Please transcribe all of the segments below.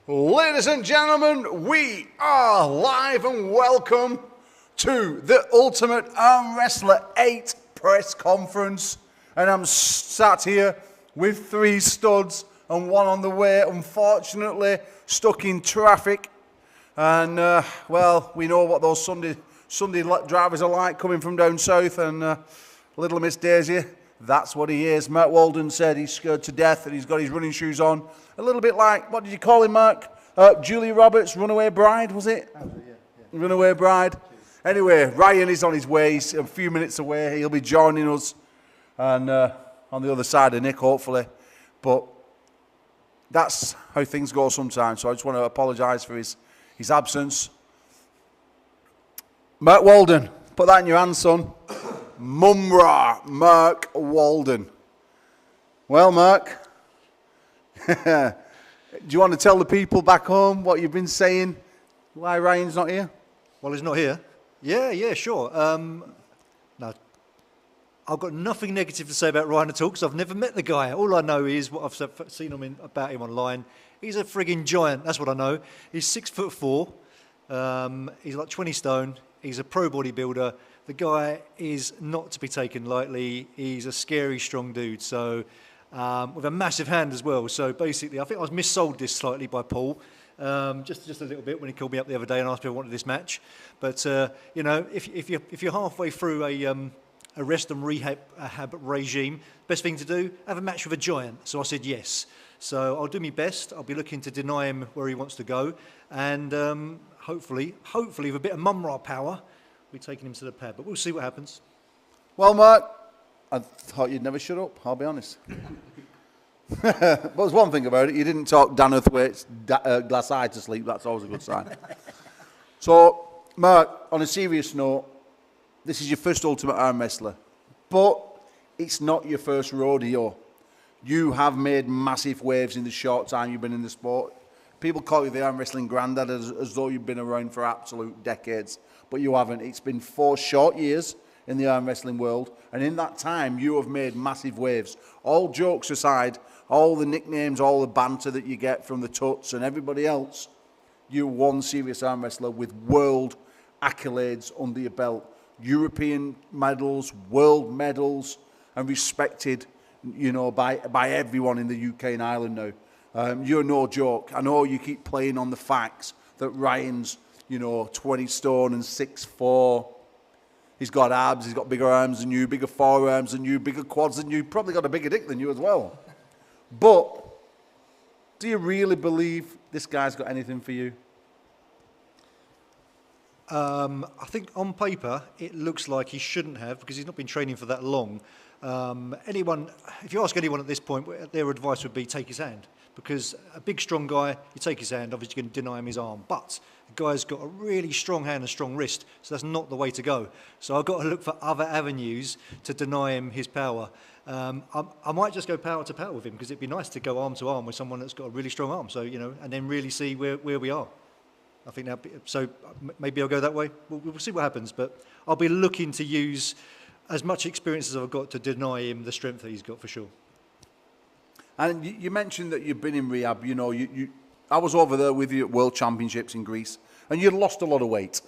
Ladies and gentlemen, we are live and welcome to the Ultimate Arm Wrestler 8 press conference. And I'm sat here with 3 studs and 1 on the way, unfortunately stuck in traffic. And, well, we know what those Sunday drivers are like coming from down south. And little Miss Daisy, that's what he is. Mark Walden said he's scared to death and he's got his running shoes on. A little bit like, what did you call him, Mark? Julia Roberts, Runaway Bride, was it? Yeah. Runaway Bride. Anyway, Ryan is on his way. He's a few minutes away. He'll be joining us and on the other side of Nick, hopefully. But that's how things go sometimes. So I just want to apologise for his absence. Mark Walden, put that in your hand, son. Mumra, Mark Walden. Well, Mark, do you want to tell the people back home what you've been saying? Why Ryan's not here? Well, he's not here. Yeah, sure. No, I've got nothing negative to say about Ryan at all because I've never met the guy. All I know is what I've seen about him online. He's a frigging giant. That's what I know. He's 6'4". He's like 20 stone. He's a pro bodybuilder. The guy is not to be taken lightly. He's a scary, strong dude. So, with a massive hand as well. So basically, I think I was missold this slightly by Paul, just a little bit when he called me up the other day and asked me if I wanted this match. But you know, if you're halfway through a rest and rehab regime, best thing to do, have a match with a giant. So I said yes. So I'll do my best. I'll be looking to deny him where he wants to go, and hopefully with a bit of mum-ra power, we're taking him to the pad. But we'll see what happens. Well, Mark, I thought you'd never shut up, I'll be honest. But there's one thing about it, you didn't talk Dan Uthwaite's glass eye to sleep, that's always a good sign. So, Mark, on a serious note, this is your first Ultimate Arm Wrestler, but it's not your first rodeo. You have made massive waves in the short time you've been in the sport. People call you the arm wrestling granddad as though you've been around for absolute decades, but you haven't. It's been 4 short years in the arm wrestling world, and in that time you have made massive waves. All jokes aside, all the nicknames, all the banter that you get from the Tuts and everybody else, you're one serious arm wrestler with world accolades under your belt, European medals, world medals, and respected, you know, by everyone in the UK and Ireland now. You're no joke. I know you keep playing on the facts that Ryan's, you know, 20 stone and 6'4". He's got abs, he's got bigger arms than you, bigger forearms than you, bigger quads than you, probably got a bigger dick than you as well. But do you really believe this guy's got anything for you? I think on paper it looks like he shouldn't have because he's not been training for that long. If you ask anyone at this point, their advice would be take his hand. Because a big, strong guy, you take his hand, obviously you can deny him his arm. But the guy's got a really strong hand and strong wrist, so that's not the way to go. So I've got to look for other avenues to deny him his power. I might just go power to power with him because it'd be nice to go arm to arm with someone that's got a really strong arm. So, you know, and then really see where we are. I think so maybe I'll go that way. We'll see what happens. But I'll be looking to use as much experience as I've got to deny him the strength that he's got for sure. And you mentioned that you've been in rehab. You know, I was over there with you at World Championships in Greece, and you'd lost a lot of weight.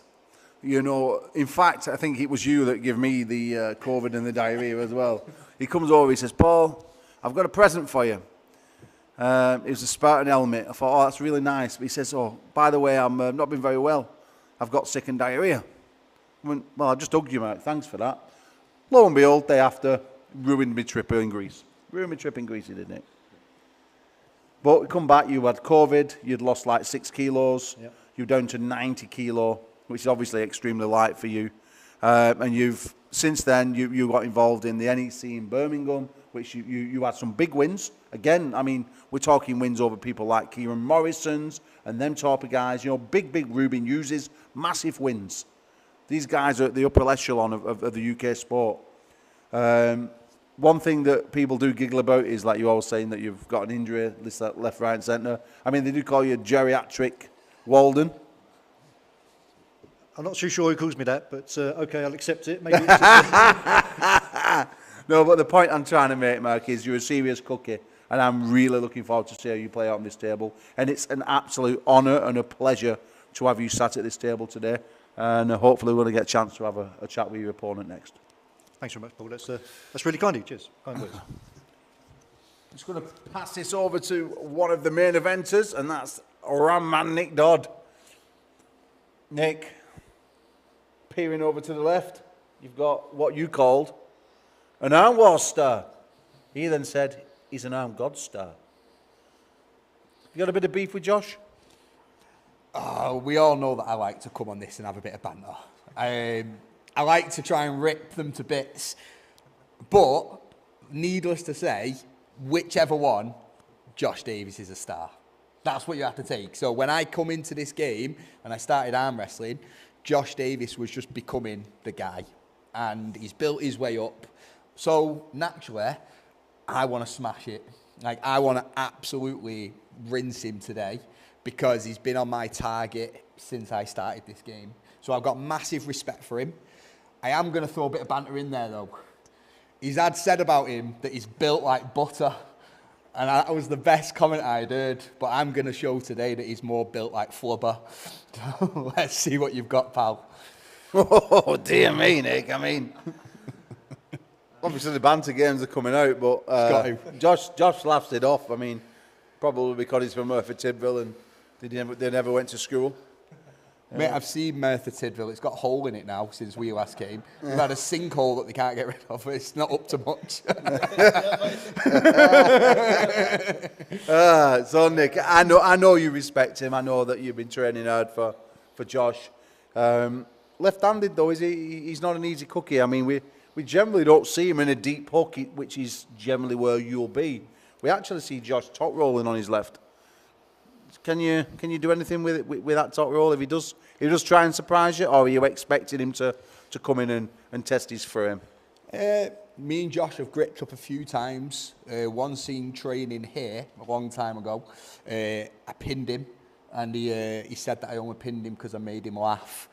You know, in fact, I think it was you that gave me the COVID and the diarrhea as well. He comes over, he says, Paul, I've got a present for you. It was a Spartan helmet. I thought, oh, that's really nice. But he says, oh, by the way, I'm not been very well. I've got sick and diarrhea. I went, well, I just hugged you, mate. Thanks for that. Lo and behold, day after, ruined my trip in Greece. Ruined my trip in Greece, didn't it? But you come back, you had COVID, you'd lost like 6 kilos, yep. You're down to 90 kilo, which is obviously extremely light for you. And since then, you got involved in the NEC in Birmingham, which you had some big wins. Again, I mean, we're talking wins over people like Kieran Morrison's and them type of guys. You know, big Ruben uses massive wins. These guys are at the upper echelon of the UK sport. One thing that people do giggle about is, like you always saying, that you've got an injury, left, right, and centre. I mean, they do call you geriatric Walden. I'm not too sure who calls me that, but okay, I'll accept it. Maybe it's just No, but the point I'm trying to make, Mark, is you're a serious cookie. and I'm really looking forward to see how you play out on this table. And it's an absolute honour and a pleasure to have you sat at this table today, and hopefully we're going to get a chance to have a chat with your opponent next. Thanks very much, Paul. That's really kind of you. Cheers. Kind words. I'm just going to pass this over to one of the main eventers, and that's Ramman Nick Dodd. Nick, peering over to the left, you've got what you called an Arm War star. He then said he's an Arm God star. You got a bit of beef with Josh? We all know that I like to come on this and have a bit of banter. I like to try and rip them to bits. But, needless to say, whichever one, Josh Davis is a star. That's what you have to take. So when I come into this game and I started arm wrestling, Josh Davis was just becoming the guy. And he's built his way up. So, naturally, I want to smash it. Like, I want to absolutely rinse him today because he's been on my target since I started this game. So I've got massive respect for him. I am going to throw a bit of banter in there, though. His dad said about him that he's built like butter. And that was the best comment I'd heard. But I'm going to show today that he's more built like flubber. Let's see what you've got, pal. Oh, dear me, Nick. I mean, obviously the banter games are coming out, but Josh laughs it off. I mean, probably because he's from Merthyr Tydfil and they never went to school. Mate, I've seen Merthyr Tydfil. It's got a hole in it now since we last came. We've had a sinkhole that they can't get rid of. It's not up to much. So, Nick, I know you respect him. I know that you've been training hard for Josh. Left-handed, though, he's not an easy cookie. I mean, we generally don't see him in a deep hook, which is generally where you'll be. We actually see Josh top rolling on his left. Can you do anything with that top roll if he does try and surprise you, or are you expecting him to come in and test his frame? Me and Josh have gripped up a few times. One scene training here a long time ago. I pinned him, and he said that I only pinned him because I made him laugh.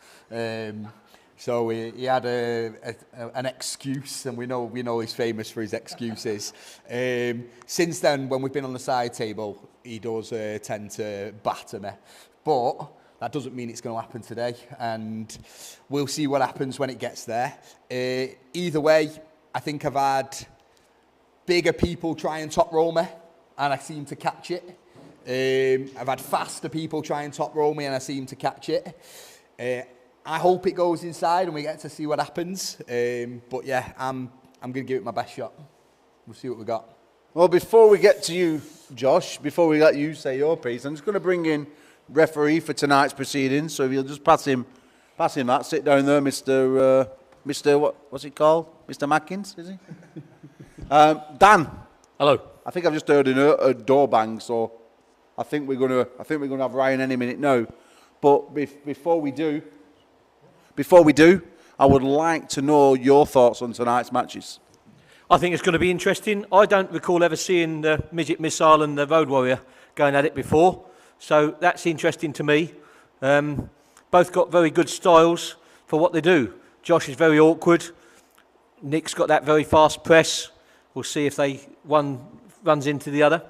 So he had an excuse, and we know he's famous for his excuses. Since then, when we've been on the side table, he does tend to batter me. But that doesn't mean it's going to happen today, and we'll see what happens when it gets there. Either way, I think I've had bigger people try and top roll me, and I seem to catch it. I've had faster people try and top roll me, and I seem to catch it. I hope it goes inside and we get to see what happens. But yeah, I'm going to give it my best shot. We'll see what we got. Well, before we get to you, Josh, before we let you say your piece, I'm just going to bring in referee for tonight's proceedings. So if you'll just pass him that. Sit down there, Mr. What's it called? Mr. Matkins, is he? Dan. Hello. I think I've just heard a door bang, so I think we're going to have Ryan any minute now. But before we do, I would like to know your thoughts on tonight's matches. I think it's going to be interesting. I don't recall ever seeing the Midget Missile and the Road Warrior going at it before. So that's interesting to me. Both got very good styles for what they do. Josh is very awkward. Nick's got that very fast press. We'll see if one runs into the other.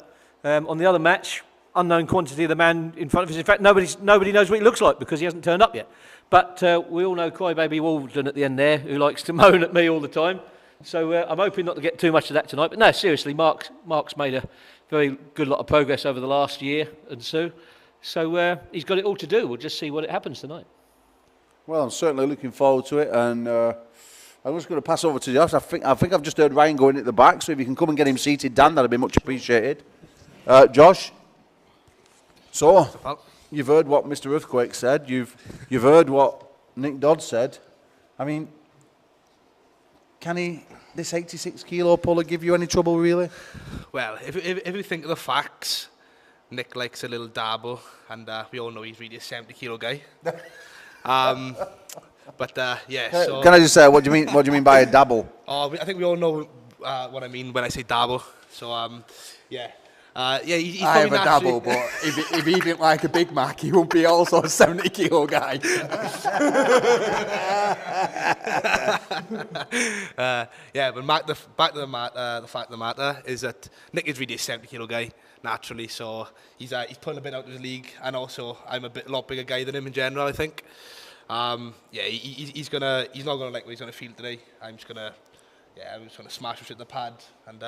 On the other match, unknown quantity of the man in front of us. In fact, nobody knows what he looks like because he hasn't turned up yet. But we all know Crybaby Walden at the end there, who likes to moan at me all the time. So I'm hoping not to get too much of that tonight. But no, seriously, Mark's made a very good lot of progress over the last year and so. So he's got it all to do. We'll just see what happens tonight. Well, I'm certainly looking forward to it. And I'm just going to pass over to Josh. I think I've just heard Ryan going at the back. So if you can come and get him seated, Dan, that'd be much appreciated. Josh. So, you've heard what Mr. Earthquake said. You've heard what Nick Dodd said. I mean, can this 86 kilo puller give you any trouble, really? Well, if you think of the facts, Nick likes a little dabble, and we all know he's really a 70 kilo guy. But yeah. So, can I just say what do you mean? What do you mean by a dabble? I think we all know what I mean when I say dabble. So yeah, He's I have probably a naturally... dabble, but if he didn't like a Big Mac, he won't be also a 70-kilo guy. But Mac, the fact of the matter is that Nick is really a 70-kilo guy naturally, so he's pulling a bit out of his league, and also I'm a lot bigger guy than him in general, I think. He's not gonna like what he's gonna feel today. I'm just gonna smash him with the pad, and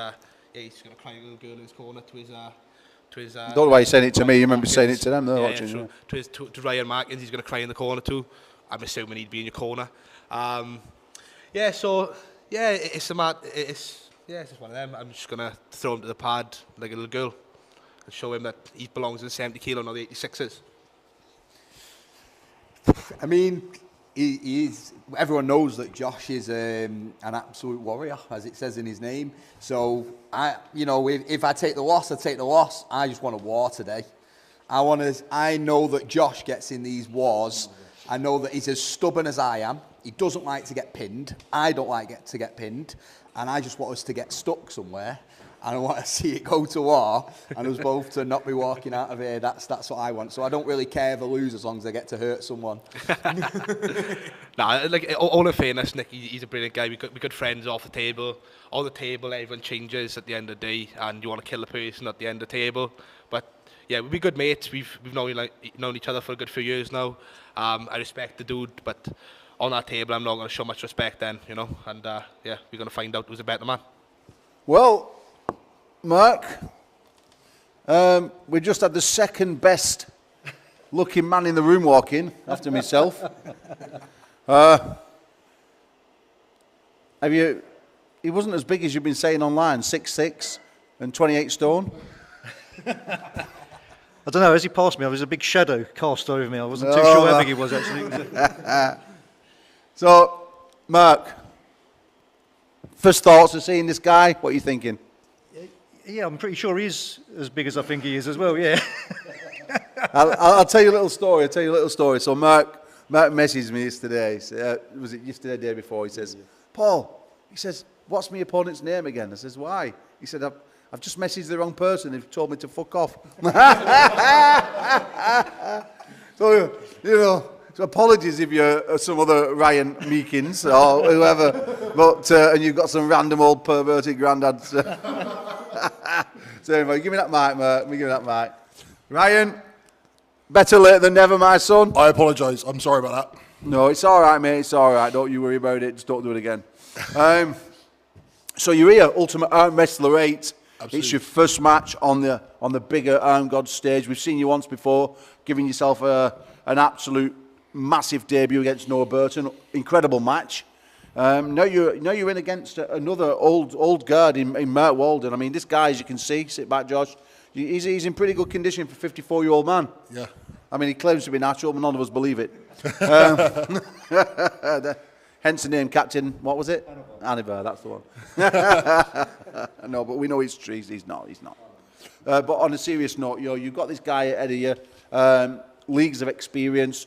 he's gonna cry a little girl in his corner to his. Don't know why you're saying it to me. You remember saying it to them, though, watching. To Ryan Markins, he's gonna cry in the corner too. I'm assuming he'd be in your corner. It's just one of them. I'm just gonna throw him to the pad like a little girl and show him that he belongs in the 70 kilo, not the 86s. I mean, he is. Everyone knows that Josh is an absolute warrior, as it says in his name. So if I take the loss, I take the loss. I just want a war today. I know that Josh gets in these wars. I know that he's as stubborn as I am. He doesn't like to get pinned. I don't like to get pinned, and I just want us to get stuck somewhere. And I want to see it go to war, and us both to not be walking out of here. That's what I want. So I don't really care if I lose as long as I get to hurt someone. All in fairness, Nick, he's a brilliant guy. We're good friends off the table. On the table, everyone changes at the end of the day, and you want to kill the person at the end of the table. But yeah, we'll be good mates. We've known each other for a good few years now. I respect the dude, but on that table, I'm not going to show much respect then, And we're going to find out who's a better man. Well, Mark, we just had the second best looking man in the room walk in after myself. He wasn't as big as you've been saying online, 6'6" and 28 stone. I don't know, as he passed me, there was a big shadow cast over me. I wasn't too sure how big he was, actually. So, Mark, first thoughts of seeing this guy, what are you thinking? Yeah, I'm pretty sure he's as big as I think he is as well, yeah. I'll tell you a little story. So Mark messaged me yesterday. Was it yesterday, the day before? He says, Paul, what's my opponent's name again? I says, why? He said, I've just messaged the wrong person. They've told me to fuck off. So, so apologies if you're some other Ryan Meekins or whoever, but and you've got some random old perverted granddads. So anyway, give me that mic, Mark. Give me that mic. Ryan, better late than never, my son. I apologise. I'm sorry about that. No, it's all right, mate. It's all right. Don't you worry about it. Just don't do it again. So you're here, Ultimate Armwrestler 8. Absolutely. It's your first match on the bigger Arm God stage. We've seen you once before, giving yourself an absolute massive debut against Noah Burton. Incredible match. Now you're in against another old guard in Mert Walden. I mean, this guy, as you can see, sit back, Josh. He's in pretty good condition for a 54-year-old man. Yeah. I mean, he claims to be natural, but none of us believe it. Hence the name Captain. What was it? Anivar. That's the one. No, but we know he's not. He's not. But on a serious note, you've got this guy ahead of you. Leagues of experience.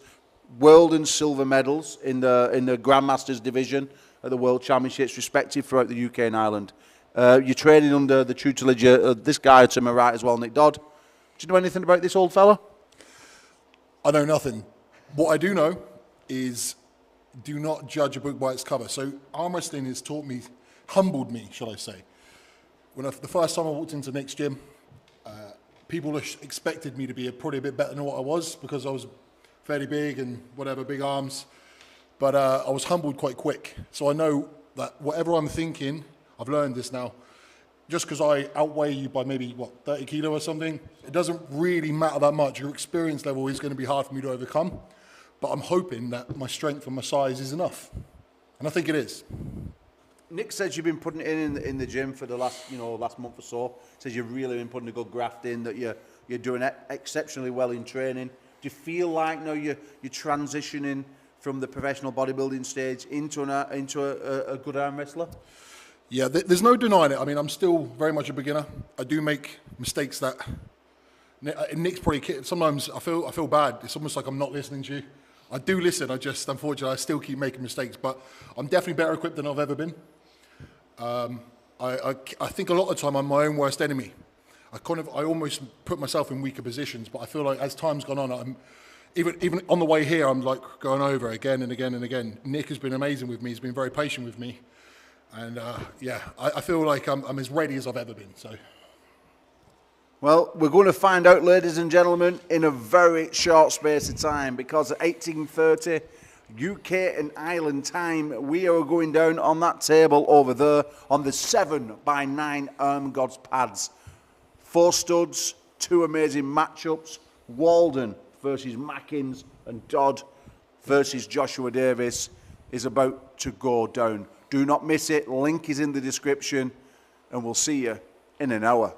World and silver medals in the Grandmasters division at the World Championships, respective throughout the UK and Ireland. You're training under the tutelage of this guy to my right as well, Nick Dodd. Do you know anything about this old fella? I know nothing. What I do know is do not judge a book by its cover. So arm wrestling has humbled me, shall I say. The first time I walked into Nick's gym, people expected me to be probably a bit better than what I was because I was fairly big and whatever, big arms. But I was humbled quite quick. So I know that whatever I'm thinking, I've learned this now, just because I outweigh you by maybe, 30 kilo or something, it doesn't really matter that much. Your experience level is going to be hard for me to overcome. But I'm hoping that my strength and my size is enough. And I think it is. Nick says you've been putting it in the gym for the last month or so. Says you've really been putting a good graft in, that you're doing exceptionally well in training. Do you feel like now you're transitioning from the professional bodybuilding stage into a good arm wrestler? Yeah, there's no denying it. I mean, I'm still very much a beginner. I do make mistakes that Nick's probably. Sometimes I feel bad. It's almost like I'm not listening to you. I do listen. Unfortunately, I still keep making mistakes. But I'm definitely better equipped than I've ever been. I think a lot of the time I'm my own worst enemy. I almost put myself in weaker positions, but I feel like as time's gone on, I'm even on the way here, I'm like going over again and again and again. Nick has been amazing with me. He's been very patient with me, and I feel like I'm as ready as I've ever been. So. Well, we're going to find out, ladies and gentlemen, in a very short space of time, because at 18:30 UK and Ireland time, we are going down on that table over there on the 7x9 Gods pads. 4 studs, 2 amazing matchups. Walden versus Mackins, and Dodd versus Joshua Davis is about to go down. Do not miss it. Link is in the description, and we'll see you in an hour.